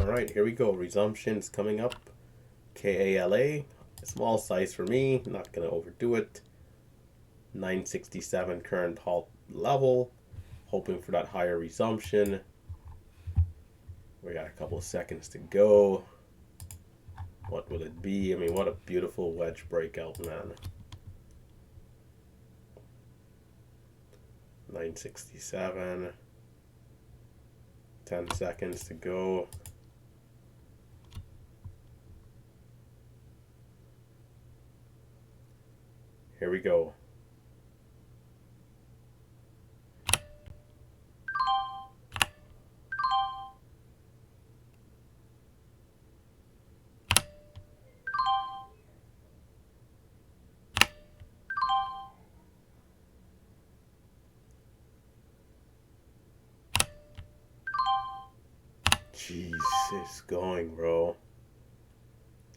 Alright, here we go. Resumption is coming up. KALA. Small size for me. Not going to overdo it. 967 current halt level. Hoping for that higher resumption. We got a couple of seconds to go. What will it be? I mean, what a beautiful wedge breakout, man. 967. 10 seconds to go. Here we go. Jesus, going, bro.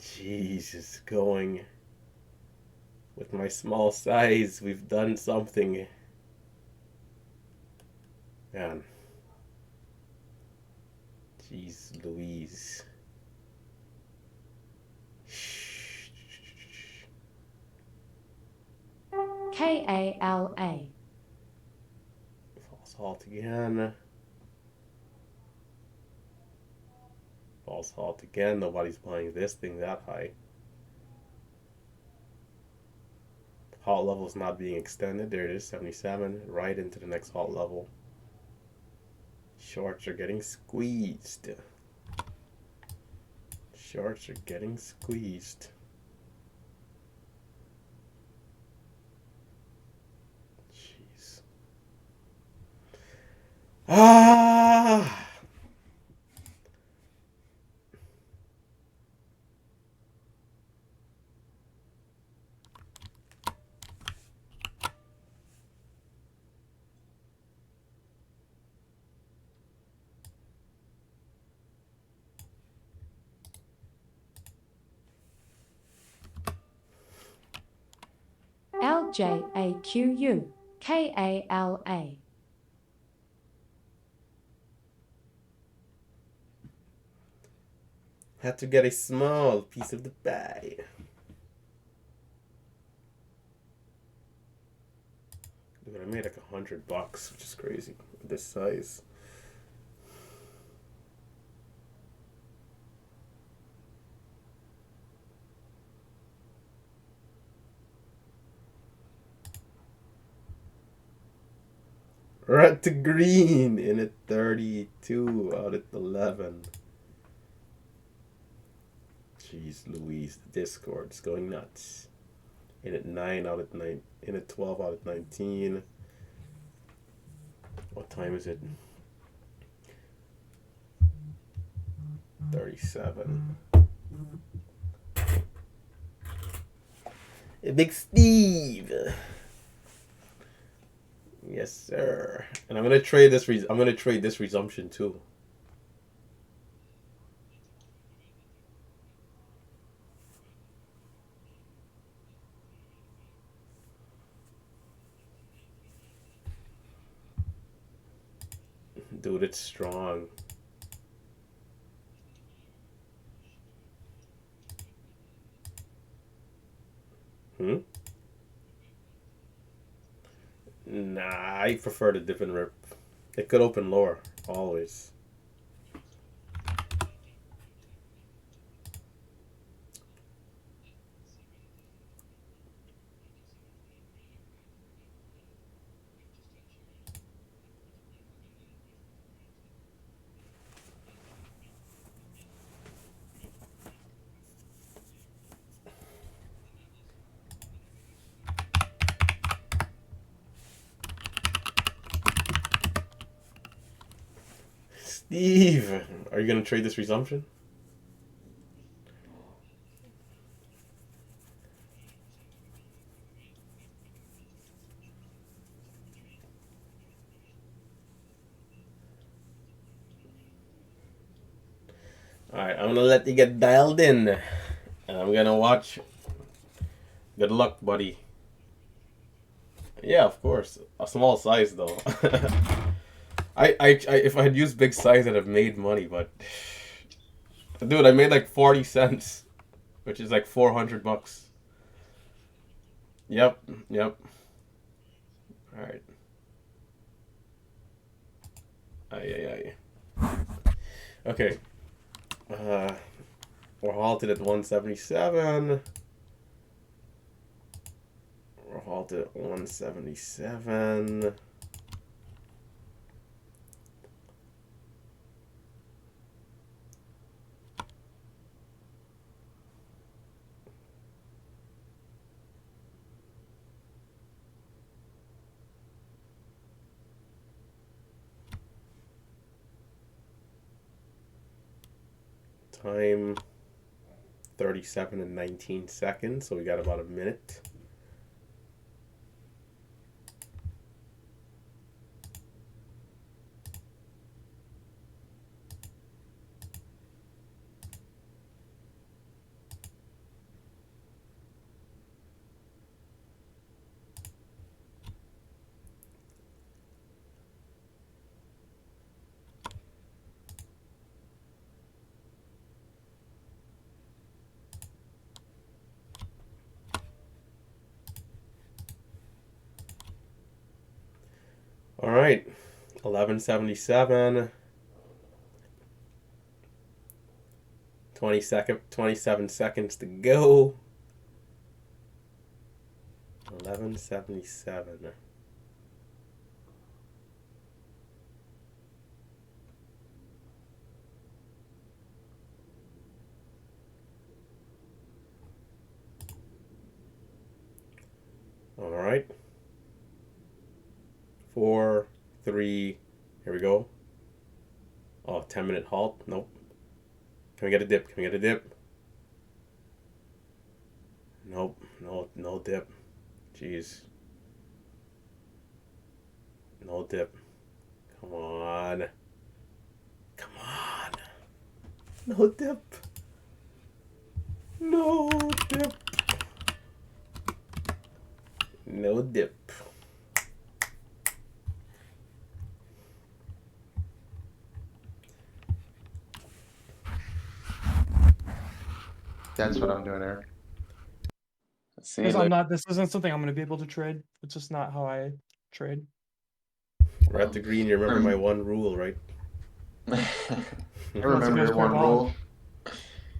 Jesus, going. With my small size, we've done something. Man. Jeez Louise. KALA. False halt again. False halt again. Nobody's buying this thing that high. Halt level is not being extended. There it is, 77. Right into the next halt level. Shorts are getting squeezed. Shorts are getting squeezed. Jeez. Ah! LJAQU. KALA. Had to get a small piece of the pie. Dude, I made like $100, which is crazy. This size. Red to green in at 32 out of 11. Jeez Louise, the Discord's going nuts. In at 9 out of 9, in at 12 out of 19. What time is it? 37. Hey, Big Steve. Yes, sir. And I'm gonna trade this. I'm gonna trade this resumption too. Dude, it's strong. Nah, I prefer the different rip. It could open lower, always. Steve, are you gonna trade this resumption? Alright, I'm gonna let you get dialed in. And I'm gonna watch. Good luck, buddy. Yeah, of course. A small size though. I if I had used big size I'd have made money, but Dude, I made like 40 cents, which is like $400. Yep, yep. All right. Ay, ay, ay. Okay. Uh, we're halted at 177. We're halted at 177. Time 37 and 19 seconds, so we got about a minute. All right, 1177. 27 seconds to go. 1177. All right. 4, 3. Here we go. Oh, 10-minute halt. Nope. Can we get a dip? Can we get a dip? Nope. No dip. Jeez. No dip. Come on. Come on. No dip. No dip. No dip. That's what I'm doing, Eric. See, Because I'm look, not. This isn't something I'm going to be able to trade. It's just not how I trade. We're at the green. You remember my one rule, right? I Once remember it goes your one purple. rule.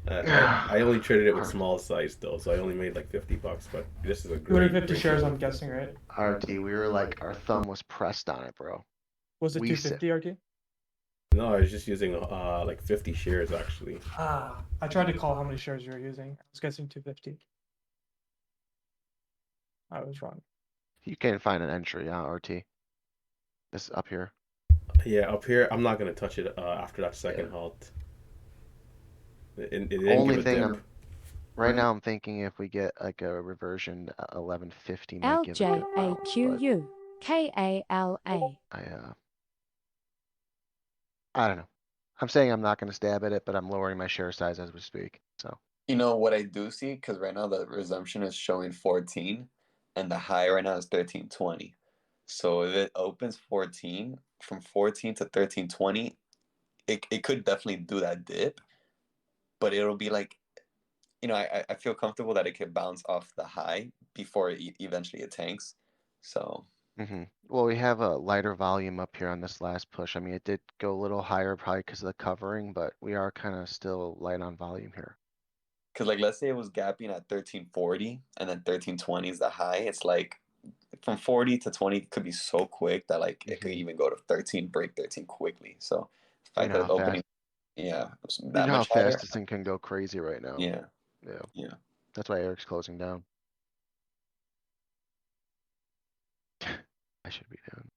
I only traded it with small size though, so I only made like $50. But this is a great 250 shares, deal. I'm guessing, right? RT, we were like, our thumb was pressed on it, bro. Was it We 250 RT? No, I was just using like 50 shares actually. Ah, I tried to call how many shares you were using. I was guessing 250. I was wrong. You can't find an entry, yeah, RT. This up here. Yeah, up here I'm not gonna touch it after that second Yeah. halt. It didn't Only give a thing dip. right now I'm thinking if we get like a reversion 1150 might give a good bounce, but LJAQU KALA. I don't know. I'm saying I'm not gonna stab at it, but I'm lowering my share size as we speak. So you know what I do see? Because right now the resumption is showing 14, and the high right now is 1320. So if it opens 14, from 14 to 1320, it could definitely do that dip, but it'll be like, I feel comfortable that it could bounce off the high before eventually it tanks. So well, we have a lighter volume up here on this last push. I mean, it did go a little higher probably because of the covering, but we are kind of still light on volume here. because like let's say it was gapping at 1340 and then 1320 is the high, it's like from 40 to 20 could be so quick that like it could even go to 13, break 13 quickly. So the You fact know that how it's opening, fast, yeah, you that know how much higher. fast this thing can go crazy right now. Yeah, Yeah. yeah. That's why Eric's closing down. I should be down.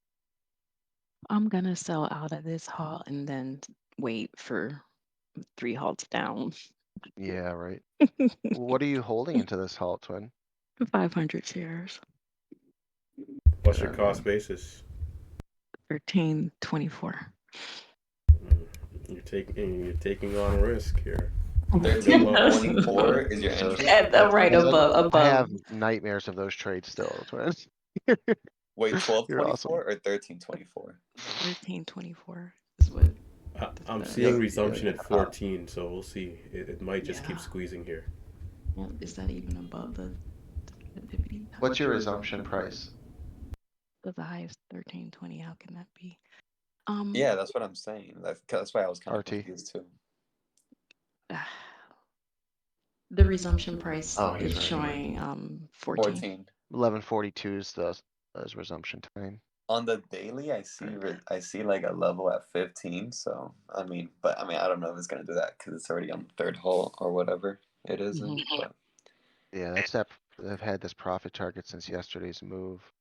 I'm gonna sell out of this halt and then wait for 3 halts down. Yeah, right. What are you holding into this halt, Twin? 500 shares. What's your Yeah, cost basis? 1324. You're taking on risk here. 1324 is your entry. Right above. I have nightmares of those trades still, Twin. Wait, You're 1224 awesome. or 1324? 1324 is what. I'm the seeing Yep. resumption at Yeah. 14, so we'll see. It might just keep Yeah. squeezing here. Yeah, is that even above the sensitivity? What's your resumption price? The high is 1320. How can that be? Yeah, that's what I'm saying. That's why I was kind of RT. confused too. The resumption price Oh, he's is right. showing 14. 14. 11:42 is the resumption time. On the daily, I see like a level at 15. So I mean, I don't know if it's gonna do that because it's already on the third hole or whatever it is. Mhm. But Yeah, they've had this profit target since yesterday's move.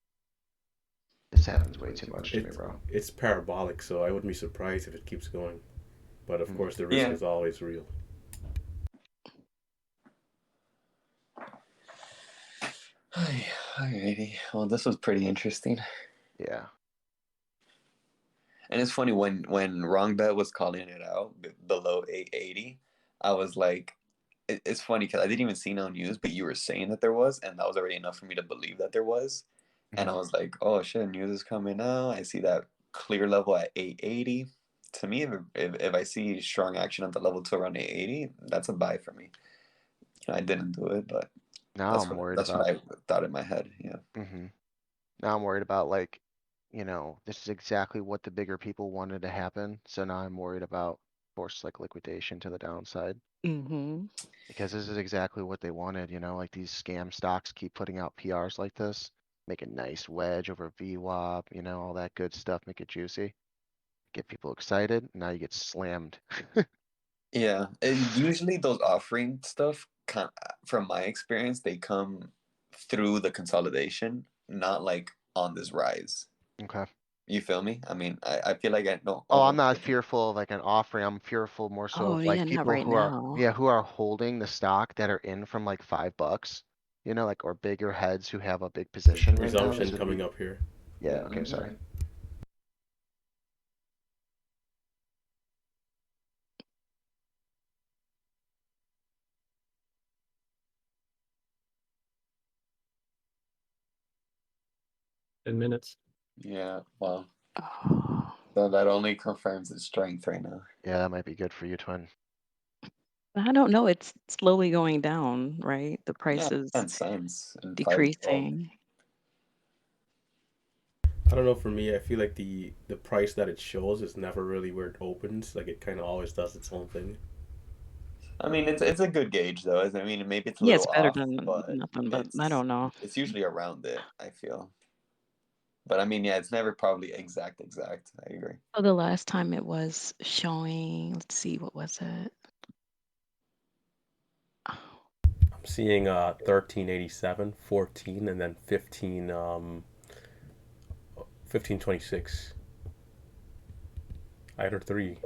This happens way too much to me, bro. It's parabolic, so I wouldn't be surprised if it keeps going. But of course, the risk Yeah. is always real. Alrighty. Well, this was pretty interesting. Yeah. And it's funny when Wrong Bet was calling it out below 880, I was like, it's funny because I didn't even see no news, but you were saying that there was, and that was already enough for me to believe that there was. And I Mhm. was like, oh shit, news is coming out. I see that clear level at 880. To me, if I see strong action at the level 2 around 880, that's a buy for me. I didn't do it, but Now I'm worried that's what about. I thought in my head. Yeah. Now I'm worried about, like, this is exactly what the bigger people wanted to happen. So now I'm worried about forced like liquidation to the downside Mm-hmm. because this is exactly what they wanted. Like these scam stocks keep putting out PRs like this, make a nice wedge over VWAP, all that good stuff, make it juicy, get people excited. Now you get slammed. Yeah, usually those offering stuff, from my experience, they come through the consolidation, not like on this rise. Okay. You feel me? I mean, I feel like I don't Oh, I'm almost. not fearful of like an offering. I'm fearful more so Oh, of yeah, like not people right who are, now. yeah, who are holding the stock that are in from like $5, like, or bigger heads who have a big position right now. Resumption This would coming be, up here. yeah, okay, sorry. In minutes. Yeah, well, Oh. so that only confirms its strength right now. Yeah, that might be good for you, Twin. I don't know. It's slowly going down, right? The Yeah, price is 10 cents and 512. decreasing. I don't know. For me, I feel like the price that it shows is never really where it opens. Like it kind of always does its own thing. I mean, it's a good gauge though. I mean, maybe it's a Yeah, little it's better off, than but nothing, but I don't know. it's usually around it, I feel. But I mean, yeah, it's never probably exact. I agree. So the last time it was showing, let's see, what was it? I'm seeing 1387, 14, and then 1526. Either three.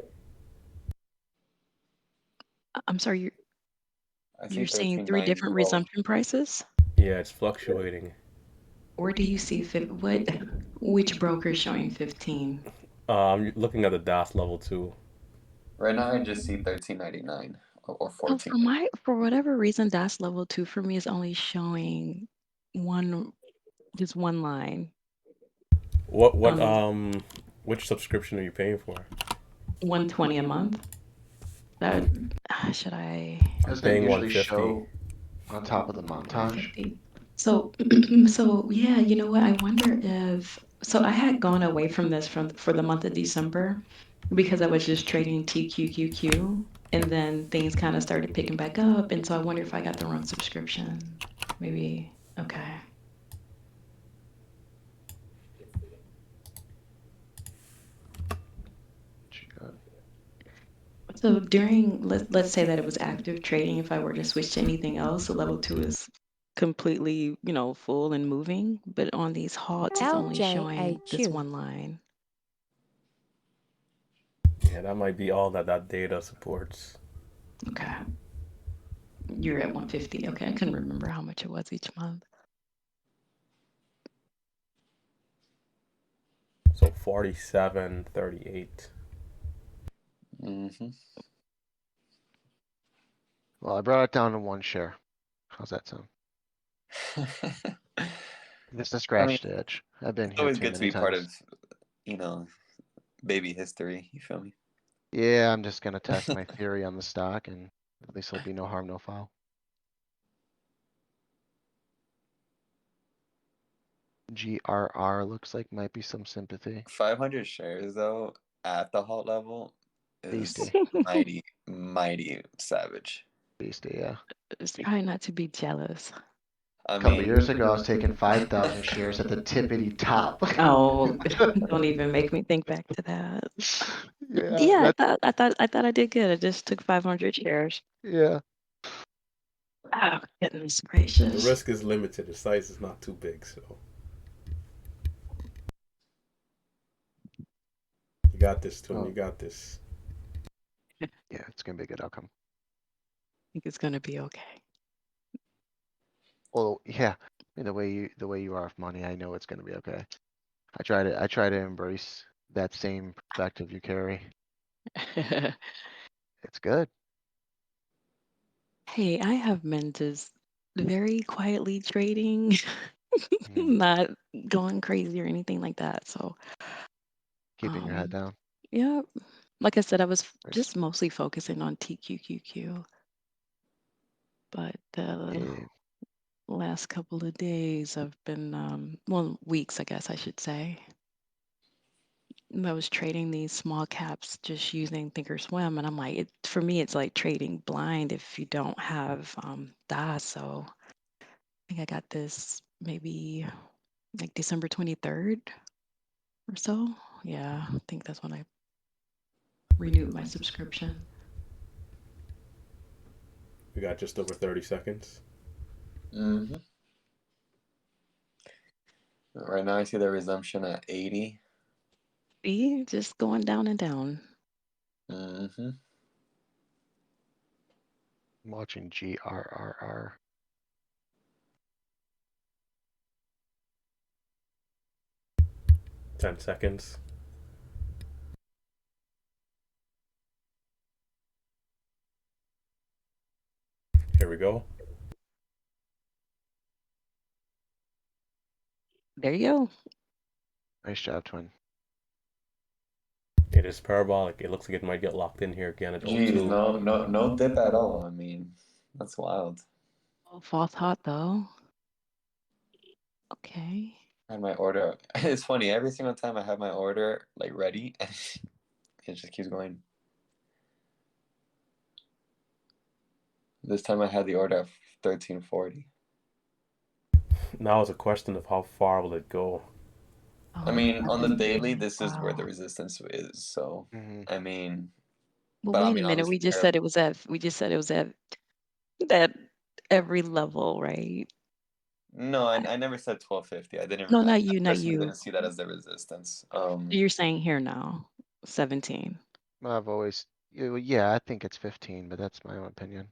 I'm sorry, I see you're seeing three different 13,912. resumption prices? Yeah, it's fluctuating. Or do you see which broker is showing 15? I'm looking at the DAS level too. Right now, I just see 13.99 or So 14. for whatever reason, DAS level 2 for me is only showing just one line. What Um, which subscription are you paying for? 120 a month. That should I? I'm Doesn't it paying usually 150. show on top of the montage? 150. So, so yeah, you know what? I wonder if so. I had gone away from this for the month of December because I was just trading TQQQ, and then things kind of started picking back up, and so I wonder if I got the wrong subscription. Maybe. Okay. So during let's say that it was active trading, if I were to switch to anything else, the level 2 is completely, full and moving, but on these halts, it's only showing this LJAQ. one line. Yeah, that might be all that data supports. Okay. You're at 150. Okay, I couldn't remember how much it was each month. So 47.38. Mm-hmm. Well, I brought it down to 1 share. How's that sound? Just a I scratch mean, itch. I've been it's here always too good to many be part times. of, you know, baby history. You feel me? Yeah, I'm just gonna test my theory on the stock and at least there'll be no harm, no foul. GRR looks like might be some sympathy. 500 shares though at the halt level is Beastie, mighty savage. beastie, yeah. Just try not to be jealous. I A couple mean, years ago, I was taking 5,000 shares at the tippity top. Oh, don't even make me think back to that. Yeah, Yeah, that, I thought I did good. I just took 500 shares. yeah. Oh, goodness The gracious. risk is limited. The size is not too big, so you got this, Twin. Oh. You got this. Yeah, it's gonna be a good outcome. I think it's gonna be okay. Well, yeah, I mean, the way you are with money, I know it's gonna be okay. I try to embrace that same perspective you carry. It's good. Hey, I have been just very quietly trading, Mhm. not going crazy or anything like that. So, Keeping your head down. yeah, like I said, I was Nice. just mostly focusing on TQQQ, but the Yeah, last couple of days I've been, well, weeks, I guess I should say. I was trading these small caps just using Thinkorswim, and I'm like, for me, it's like trading blind if you don't have DAS. So I think I got this maybe like December 23rd or so. Yeah, I think that's when I renewed my subscription. We got just over 30 seconds. mhm. Right now I see the resumption at 80. See, just going down and down. Mm-hmm. I'm watching GRRR. 10 seconds. Here we go. There you go. Nice job, Twin. It is parabolic. It looks like it might get locked in here again at Geez, 02. no dip at all. I mean, that's wild. Oh, false hot though. Okay. I had my order. It's funny, every single time I have my order like ready, it just keeps going. This time I had the order at 1340. Now it's a question of how far will it go. I Oh, mean, on the daily, $17. this is where the Wow. resistance is. So, Hmm. I mean, Well, but I wait a mean, minute. obviously, We just said it was at. We just said it was at that every level, right? no, I never said 1250. I didn't. No, I not you, not personally you. didn't see that as the resistance. You're saying here now, 17. I've always, yeah, I think it's 15, but that's my own opinion.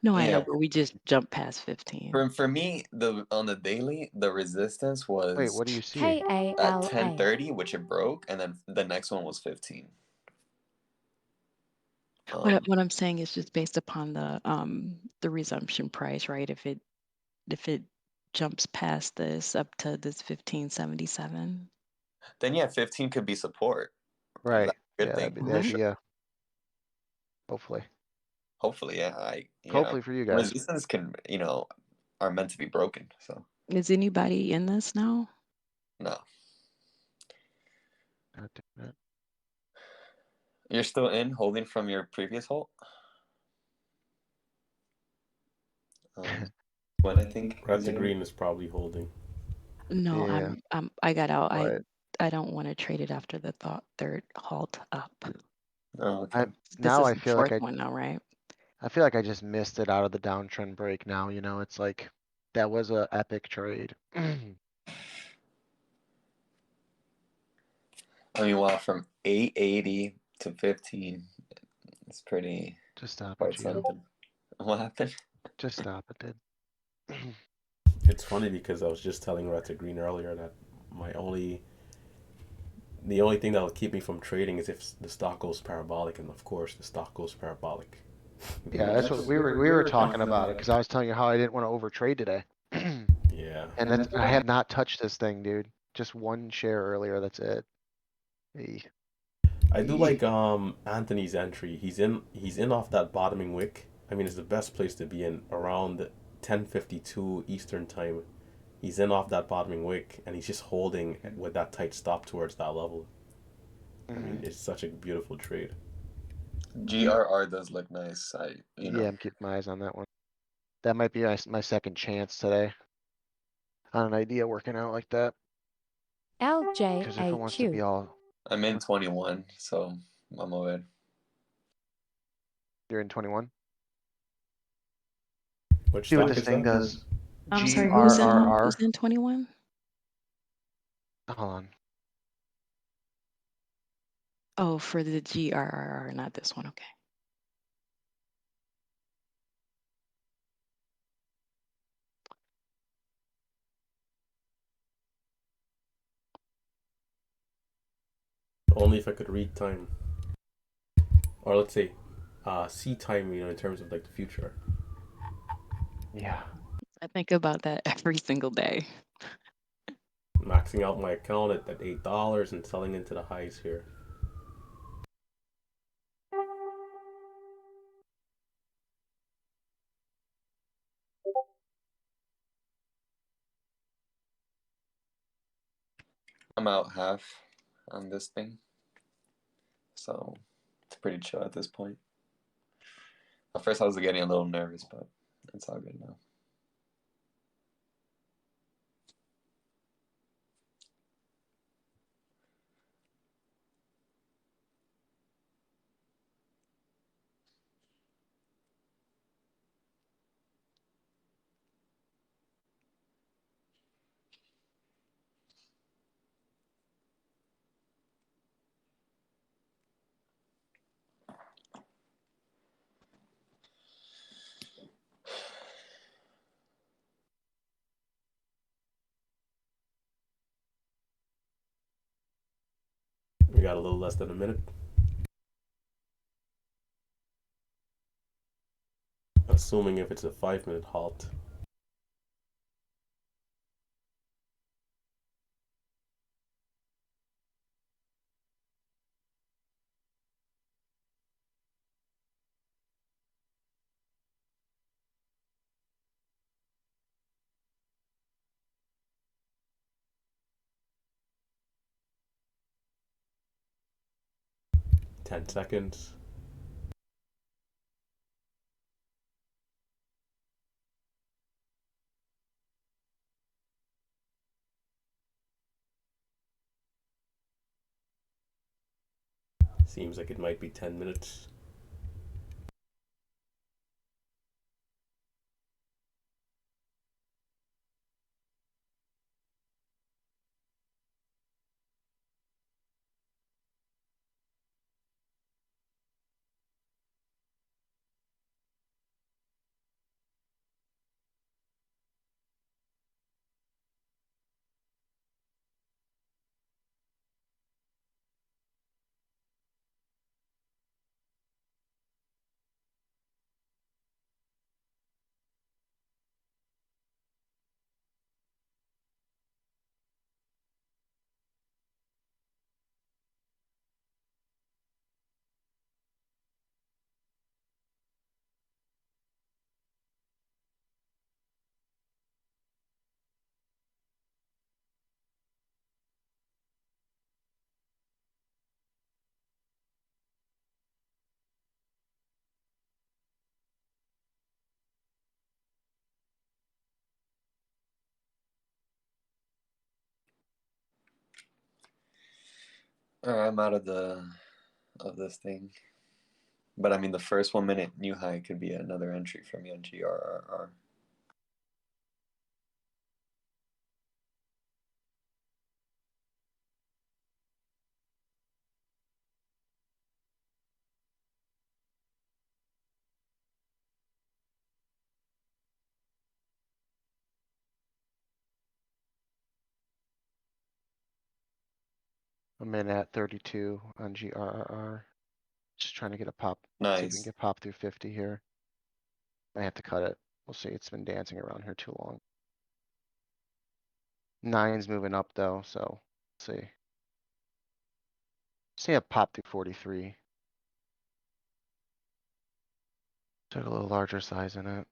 No, I know, Yeah, but we just jumped past 15. for me, the on the daily, the resistance Wait, was what do you see? at KALA. 1030, which it broke, and then the next one was 15. What I'm saying is just based upon the resumption price, right? If it jumps past this up to this 1577. Then yeah, 15 could be support. Right. That's a good Yeah, that'd thing be the for sure. idea. Hopefully. Hopefully, yeah, Hopefully for you guys. resistance can, are meant to be broken. So Is anybody in this now? no, God damn it. you're still in holding from your previous hold. What I think Red is to your name. green is probably holding. No, Yeah, I got out. but I don't want to trade it after the third halt up. Oh, okay. I This now is I the feel like fourth one now, right? I feel like I just missed it out of the downtrend break now, it's like that was a epic trade. I mean, wow, from 880 to 15, it's pretty Just stop it, quite Gio. something. What happened? Just stop it, dude. It's funny because I was just telling Red to green earlier that my only the only thing that'll keep me from trading is if the stock goes parabolic, and of course the stock goes parabolic. Yeah, that's what we were talking about it because I was telling you how I didn't want to overtrade today. Yeah. And that's I have not touched this thing, dude. Just one share earlier, that's it. Hey. I do like Anthony's entry. He's in off that bottoming wick. I mean, it's the best place to be in around 10:52 Eastern time. He's in off that bottoming wick and he's just holding with that tight stop towards that level. I mean, Mhm. it's such a beautiful trade. GRR does look nice. Yeah, I'm keeping my eyes on that one. That might be my second chance today on an idea working out like that. Because if it wants to be LJAQ. all, I'm in 21, so I'm aware. you're in 21. Which See what stock this is thing that? does. I'm sorry, who's GRRR. in 21? Hold on. Oh, for the GRRR, not this one. Okay. Only if I could read time, or let's say, see time. In terms of like the future. Yeah. I think about that every single day. Maxing out my account at $8 and selling into the highs here. I'm out half on this thing, so it's pretty chill at this point. At first, I was getting a little nervous, but it's all good now. We got a little less than a minute. Assuming if it's a 5 minute halt. $10. Seems like it might be 10 minutes. All right, I'm out of this thing. But I mean, the first 1 minute new high could be another entry for me on GRRR. I'm in at 32 on GRRR. Just trying to get a pop. See if we can Nice. get pop through 50 here. I have to cut it. We'll see. It's been dancing around here too long. Nine's moving up though, so let's see. See a pop through 43. Took a little larger size in it.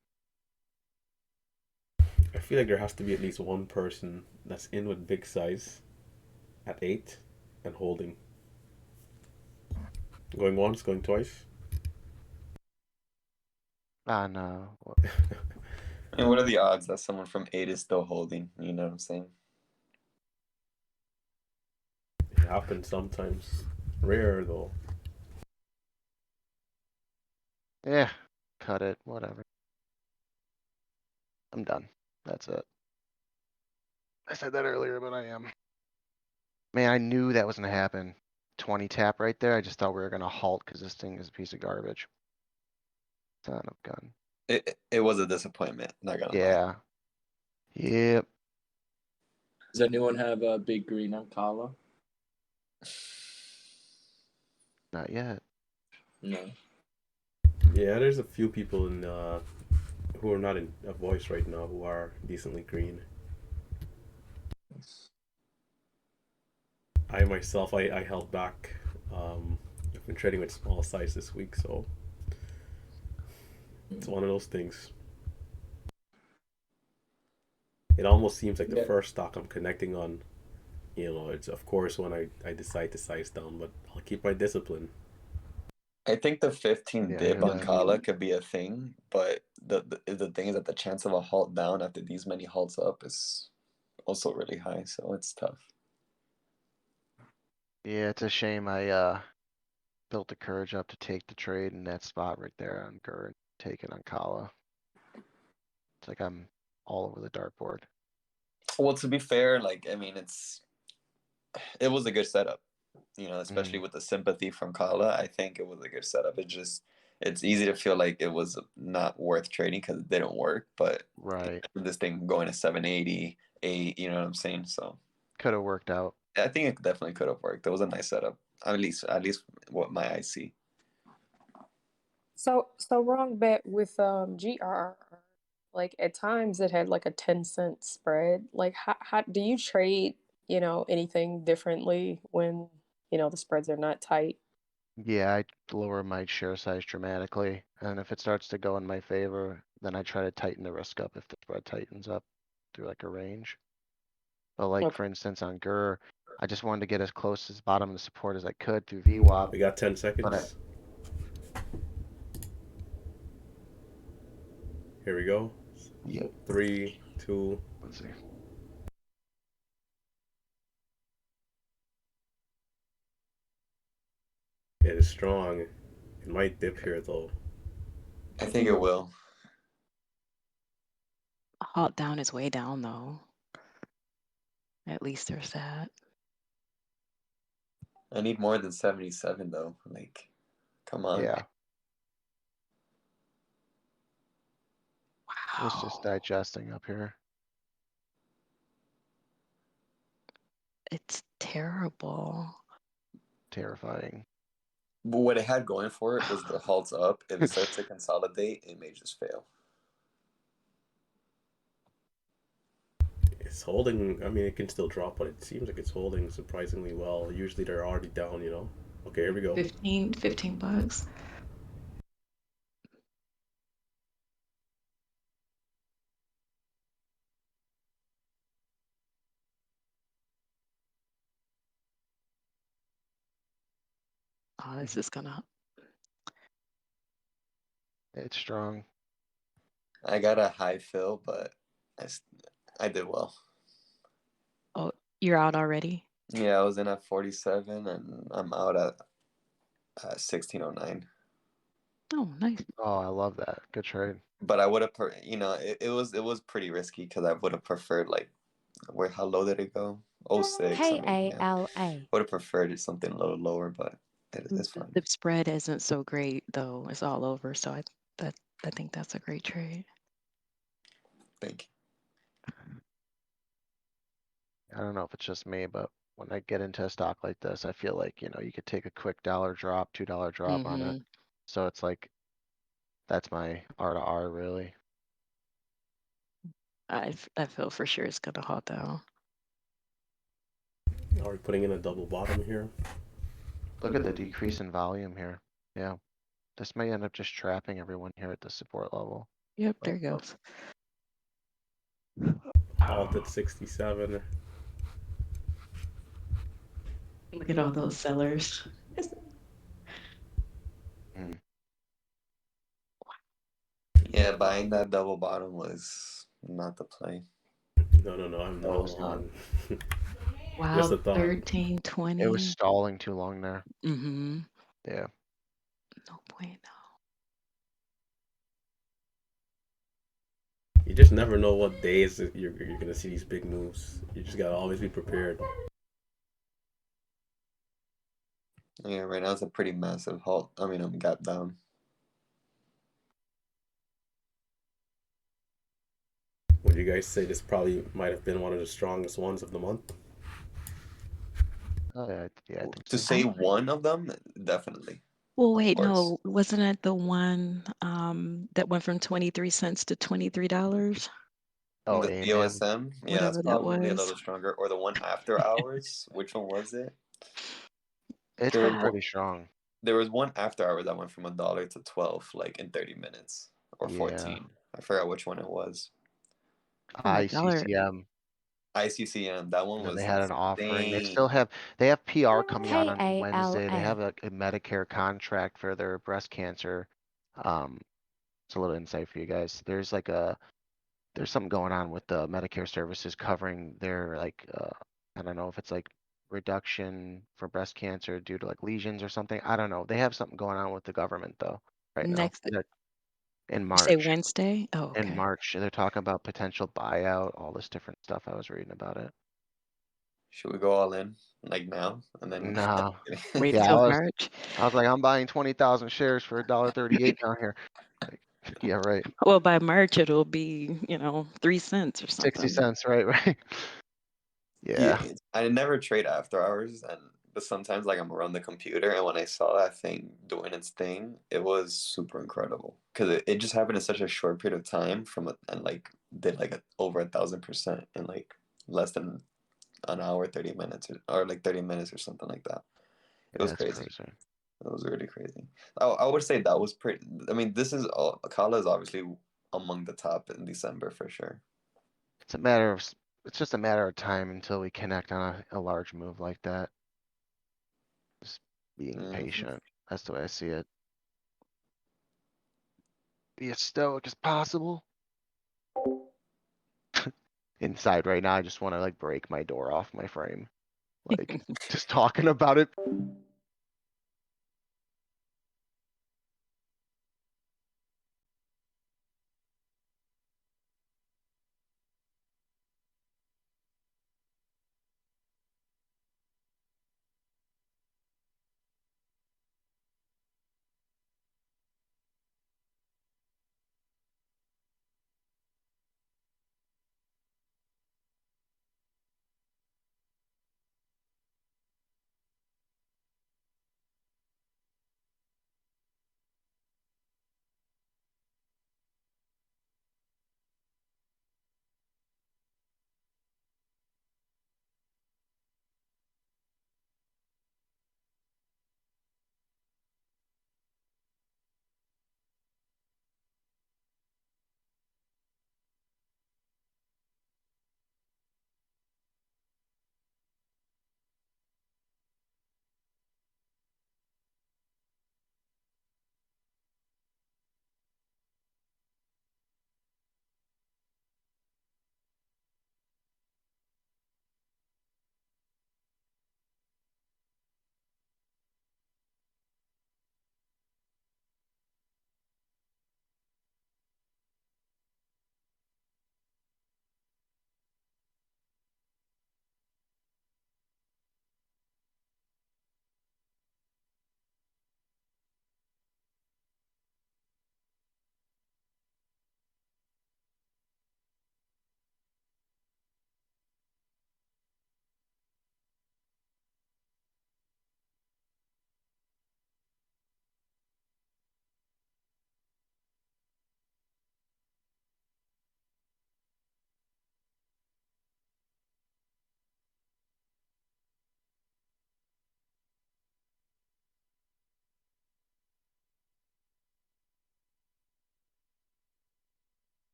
I feel like there has to be at least one person that's in with big size at 8 and holding. Going once, going twice. Ah, no. I mean, what are the odds that someone from 8 is still holding? You know what I'm saying? It happens sometimes. Rare though. Yeah, cut it, whatever. I'm done. That's it. I said that earlier, but I am. Man, I knew that was gonna happen. 20 tap right there. I just thought we were gonna halt because this thing is a piece of garbage. Son of a gun. It was a disappointment, not gonna lie. Yeah. Yep. Does anyone have a big green on Kala? Not yet. No. Yeah, there's a few people in who are not in a voice right now who are decently green. I myself, I held back. I've been trading with small size this week, so it's one of those things. It almost seems like the Yeah. first stock I'm connecting on, it's of course when I decide to size down, but I'll keep my discipline. I think the 15 Yeah, I dip hear on that. Kala could be a thing, but the thing is that the chance of a halt down after these many halts up is also really high, so it's tough. Yeah, it's a shame I built the courage up to take the trade in that spot right there on Gurr and take it on Kala. It's like I'm all over the dartboard. Well, to be fair, like I mean, it was a good setup, especially with the sympathy from Kala. I think it was a good setup. It's easy to feel like it was not worth trading because it didn't work, but Right. this thing going to 780, 8, you know what I'm saying? So Could have worked out. I think it definitely could have worked. It was a nice setup, at least what my eyes see. So wrong bet with GRR. Like at times it had like a 10-cent spread. Like how do you trade, anything differently when, the spreads are not tight? Yeah, I lower my share size dramatically, and if it starts to go in my favor, then I try to tighten the risk up if the spread tightens up through like a range. But like Okay. for instance on Gurr, I just wanted to get as close to the bottom of the support as I could through VWAP. We got 10 But seconds. Here we go. Yep. 3, 2. Let's see. It is strong. It might dip here though. I think it will. Halt down is way down though. At least there's that. I need more than 77 though. Like, come on. Yeah, it's Wow. just digesting up here. It's terrible. Terrifying. But what it had going for it was the halts up. If it starts to consolidate, it may just fail. It's holding. I mean, it can still drop, but it seems like it's holding surprisingly well. Usually they're already down. Okay, here we go. 15 bucks. Oh, this is gonna. It's strong. I got a high fill, but I did well. Oh, you're out already? Yeah, I was in at 47 and I'm out at 1609. Oh, nice. Oh, I love that. Good trade. But I would have, it was pretty risky because I would have preferred how low did it go? 06. I mean, yeah. KALA. Would have preferred it something a little lower, but it's fine. The spread isn't so great though. It's all over, so I think that's a great trade. Thank you. I don't know if it's just me, but when I get into a stock like this, I feel like, you could take a quick dollar drop, $2 drop on it. So it's like, that's my R to R really. I feel for sure it's gonna halt down. Are we putting in a double bottom here? Look at the decrease in volume here. Yeah. This may end up just trapping everyone here at the support level. Yep, there goes. Alt at 67. Look at all those sellers. Mm. Yeah, buying that double bottom was not the play. No, I'm No, not it's not. long. Wow, Just a thought. 13, 20. It was stalling too long there. Mm-hmm. Yeah. No point. You just never know what days you're gonna see these big moves. You just gotta always be prepared. Yeah, right now it's a pretty massive halt. I mean, gap down. Would you guys say this probably might have been one of the strongest ones of the month? Oh, yeah, I think To so. say one of them, definitely. Well, Of wait, course. no, wasn't it the one that went from 23 cents to $23? Oh, The AMAM. COSM, yeah, that's Whatever that probably a was. little stronger. Or the one after hours. Which one was it? It's There was been one, pretty strong. there was one after hours that went from $1 to 12, like in 30 minutes or Yeah. 14. I forgot which one it was. Oh, $1. ICCM. ICCM, that one You know, they was had an offering. insane. They have PR coming out on KALA. Wednesday. They have a Medicare contract for their breast cancer. It's a little insight for you guys. There's something going on with the Medicare services covering their I don't know if it's like reduction for breast cancer due to like lesions or something. I don't know. They have something going on with the government though right now. Next, In you say March. Wednesday? Oh, In okay. March, they're talking about potential buyout, all this different stuff. I was reading about it. Should we go all in like now and then? No. Wait Yeah, till March. I was like, I'm buying 20,000 shares for $1.38 down here. Like, yeah, right. Well, by March it'll be, 3 cents or 60 something. cents, right, right. Yeah, Yeah. I never trade after hours, but sometimes like I'm around the computer, and when I saw that thing doing its thing, it was super incredible because it just happened in such a short period of time and like did like over 1,000% in like less than an hour, 30 minutes or like 30 minutes or something like that. It was That's crazy. crazy. It was really crazy. I would say that was pretty. I mean, this is all. Kala is obviously among the top in December for sure. It's a matter of, it's just a matter of time until we connect on a large move like that. Just being Mhm. patient. That's the way I see it. Be as stoic as possible. Inside right now, I just want to like break my door off my frame. Like, just talking about it.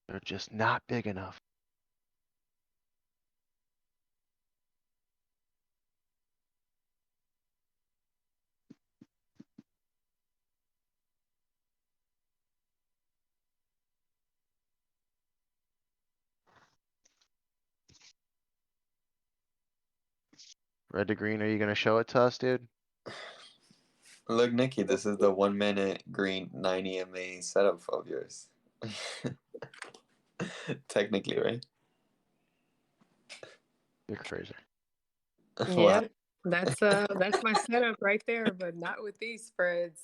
They're just not big enough. Red to green, are you gonna show it to us, dude? Look, Nikki, this is the 1 minute green 9 EMA setup of yours. Technically, right? You're crazy. Well, Yeah, that's my setup right there, but not with these spreads.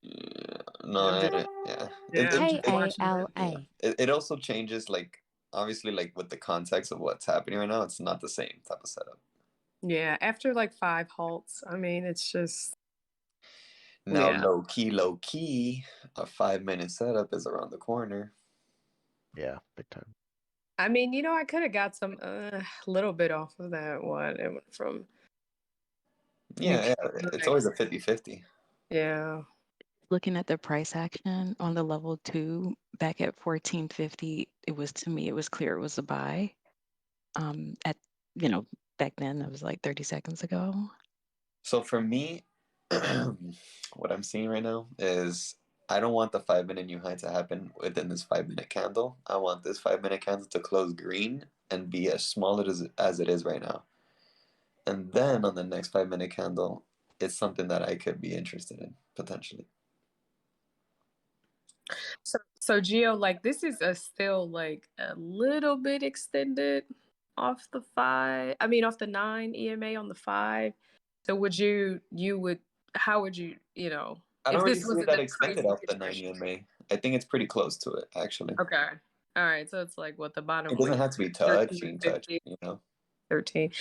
yeah, no, I'm just yeah. yeah, I'm just KALA. watching it. Yeah. It also changes, like, obviously, like, with the context of what's happening right now, it's not the same type of setup. Yeah, after like 5 halts, I mean, it's just Now, yeah. low key, a 5 minute setup is around the corner. Yeah, big time. I mean, I could have got some little bit off of that one. It went from Yeah, UK. it's always a 50-50. Yeah. Looking at the price action on the level 2 back at 1450, it was, to me, it was clear it was a buy. At back then it was like 30 seconds ago. So for me, what I'm seeing right now is I don't want the 5 minute new high to happen within this 5 minute candle. I want this 5 minute candle to close green and be as small as it is right now. And then on the next 5 minute candle, it's something that I could be interested in potentially. So Gio, like this is still like a little bit extended off the 5. I mean off the 9 EMA on the 5. So how would you, I if don't really this see it wasn't that the extended crazy off the 9 situation? EMA. I think it's pretty close to it, actually. Okay. All right. So it's like what the It bottom, doesn't like have to be 13, touch, 13.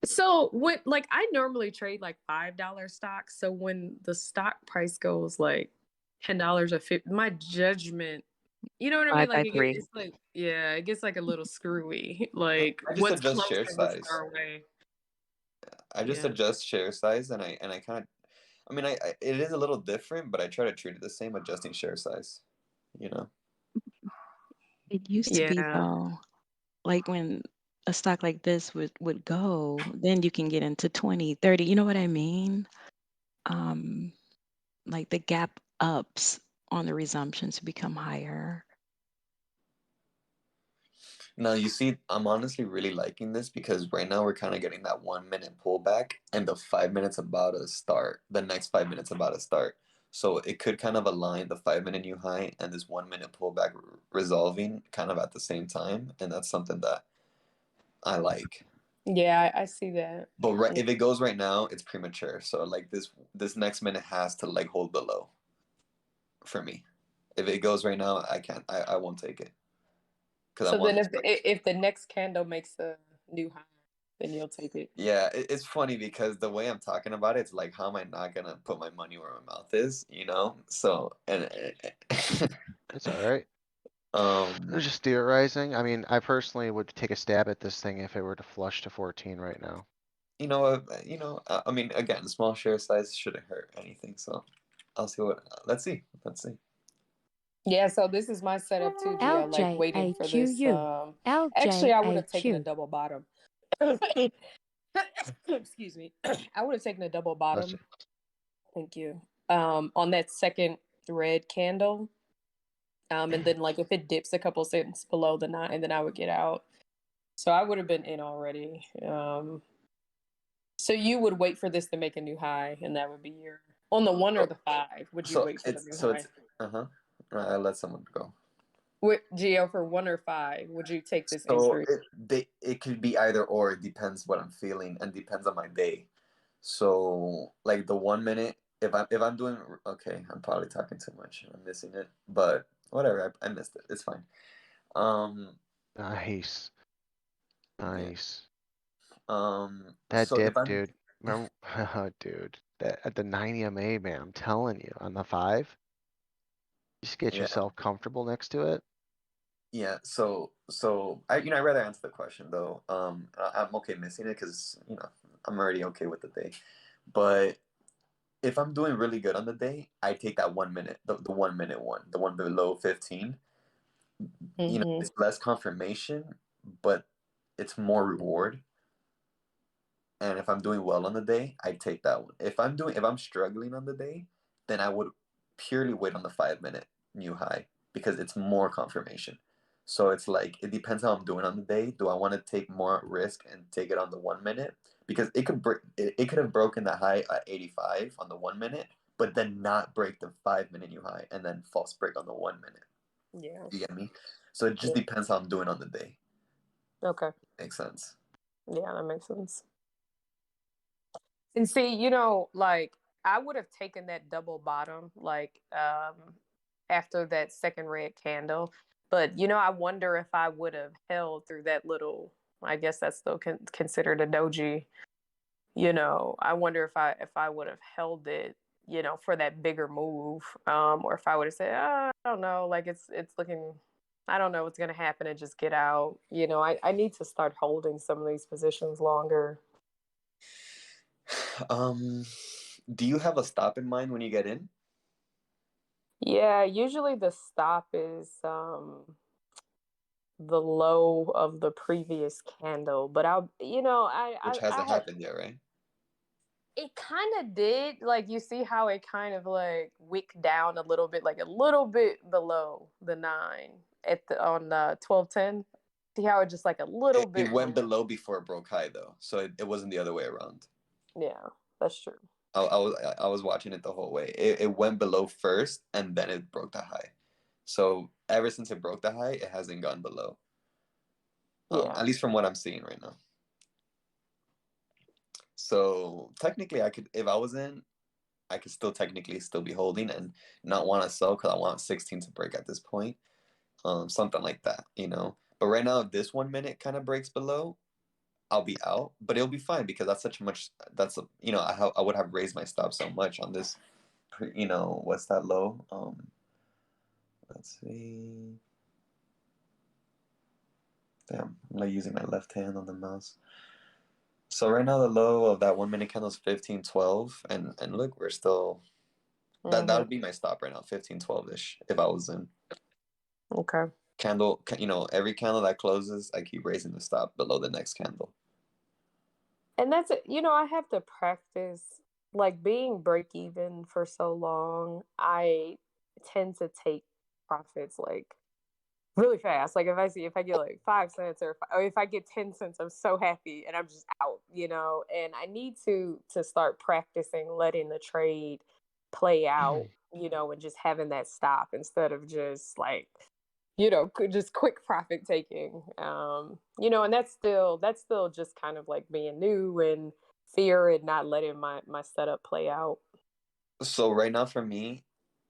So what, like I normally trade like $5 stocks. So when the stock price goes like $10 or 50, my judgment, you know what I mean? 5 Like by 3. it's like, yeah, it gets like a little screwy. Like I just what's adjust close share and what's size. far away. I just Yeah. adjust share size, and I kind of, I mean, I it is a little different, but I try to treat it the same, adjusting share size. You know. It used to be Yeah. though, like when a stock like this would go, then you can get into 20, 30, you know what I mean? Um, like the gap ups on the resumptions become higher. Now you see, I'm honestly really liking this because right now we're kind of getting that 1 minute pullback, and the 5 minutes about to start. The next 5 minutes about to start. So it could kind of align the 5 minute new high and this 1 minute pullback resolving kind of at the same time, and that's something that I like. Yeah, I see that. But right, Yeah. if it goes right now, it's premature. So like this next minute has to like hold the low for me. If it goes right now, I can't. I won't take it because I So then want. if the next candle makes a new high, then you'll take it. Yeah, it's funny because the way I'm talking about it, it's like, how am I not gonna put my money where my mouth is? You know. So and It's alright. um, Just theorizing. I mean, I personally would take a stab at this thing if it were to flush to 14 right now. I mean, again, small share size shouldn't hurt anything. So I'll see what. Let's see. Let's see. Yeah, so this is my setup too, Gio, like waiting for this. LJAQU. Actually, I would have taken a LJAQ. double bottom. Excuse me. I would have taken a double Let's see. bottom. Thank you. On that second red candle. And then like if it dips a couple cents below the 9, then I would get out. So I would have been in already. So you would wait for this to make a new high, and that would be your on the 1 or the 5. Would you wait for the new high? uh-huh. I'll let someone go. With Gio for 1 or 5, would you take this So increase? it could be either or. It depends what I'm feeling and depends on my day. So like the 1 minute, if I'm doing okay, I'm probably talking too much. I'm missing it, but whatever. I missed it. It's fine. Um, Nice. yeah. Nice. That So if dip, I'm dude. Remember, dude, that at the 9 EMA, man, I'm telling you, on the 5, just get yeah, yourself comfortable next to it. Yeah, so I'd rather answer the question though. I'm okay missing it because I'm already okay with the day. But if I'm doing really good on the day, I take that 1 minute, the 1 minute one, the one below 15. Mm-hmm. It's less confirmation, but it's more reward. And if I'm doing well on the day, I take that one. If I'm struggling on the day, then I would purely wait on the 5 minute new high because it's more confirmation. So it's like it depends how I'm doing on the day. Do I want to take more risk and take it on the 1 minute? Because it could have broken the high at 85 on the 1 minute, but then not break the 5 minute new high and then false break on the 1 minute. Yeah. You get me? So it just Yeah. depends how I'm doing on the day. Okay. Makes sense. Yeah, that makes sense. And see, like I would have taken that double bottom, like after that second red candle. But I wonder if I would have held through that little. I guess that's still considered a doji. I wonder if I would have held it, for that bigger move, or if I would have said, oh, I don't know, like it's looking. I don't know what's gonna happen and just get out. I need to start holding some of these positions longer. Um, do you have a stop in mind when you get in? Yeah, usually the stop is the low of the previous candle, but Which I hasn't have happened yet, right? it kind of did, like, you see how it kind of like wicked down a little bit, like a little bit below the 9 at the on 1210. See how it just like a little It bit went below. below before it broke high though, so it wasn't the other way around. Yeah, that's true. I was watching it the whole way. It went below first and then it broke the high. So ever since it broke the high, it hasn't gone below. Yeah. At least from what I'm seeing right now. So technically, I could, if I was in, I could still technically still be holding and not want to sell because I want 16 to break at this point. Something like that. But right now, if this 1 minute kind of breaks below, I'll be out, but it'll be fine because that's such much. I would have raised my stop so much on this. What's that low? Let's see. Damn, I'm not using my left hand on the mouse. So right now the low of that 1 minute candle is 1512, and look, we're still that Mm-hmm. would be my stop right now, 1512 ish. If I was in Okay. candle, every candle that closes, I keep raising the stop below the next candle. And that's it. I have to practice, like, being break even for so long. I tend to take profits like really fast. Like if I get like 5 cents, or if I get 10 cents, I'm so happy and I'm just out. And I need to start practicing letting the trade play out. And just having that stop instead of just like just quick profit taking. And that's still just kind of like being new and fear and not letting my setup play out. So right now for me,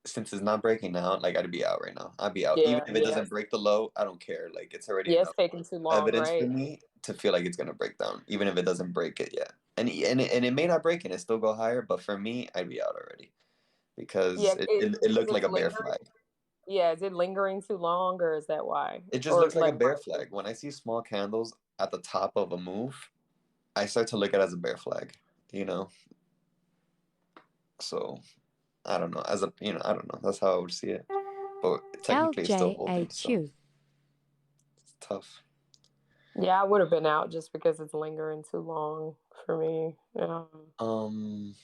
since it's not breaking out, like I'd be out right now. I'd be out. Even Yeah, if it yeah. doesn't break the low, I don't care. Like it's already Yeah, it's enough taking too long, evidence for right? me to feel like it's gonna break down, even if it doesn't break it yet. And it may not break and it still go higher, but for me, I'd be out already because Yeah, it because looked like it's a bear lingering. flag. Yeah, is it lingering too long, or is that why? It just Or looks like a like bear flag. When I see small candles at the top of a move, I start to look at it as a bear flag, you know? So I don't know. I don't know. That's how I would see it. But technically it's still holding, so LJAQ. it's tough. Yeah, I would have been out just because it's lingering too long for me. Um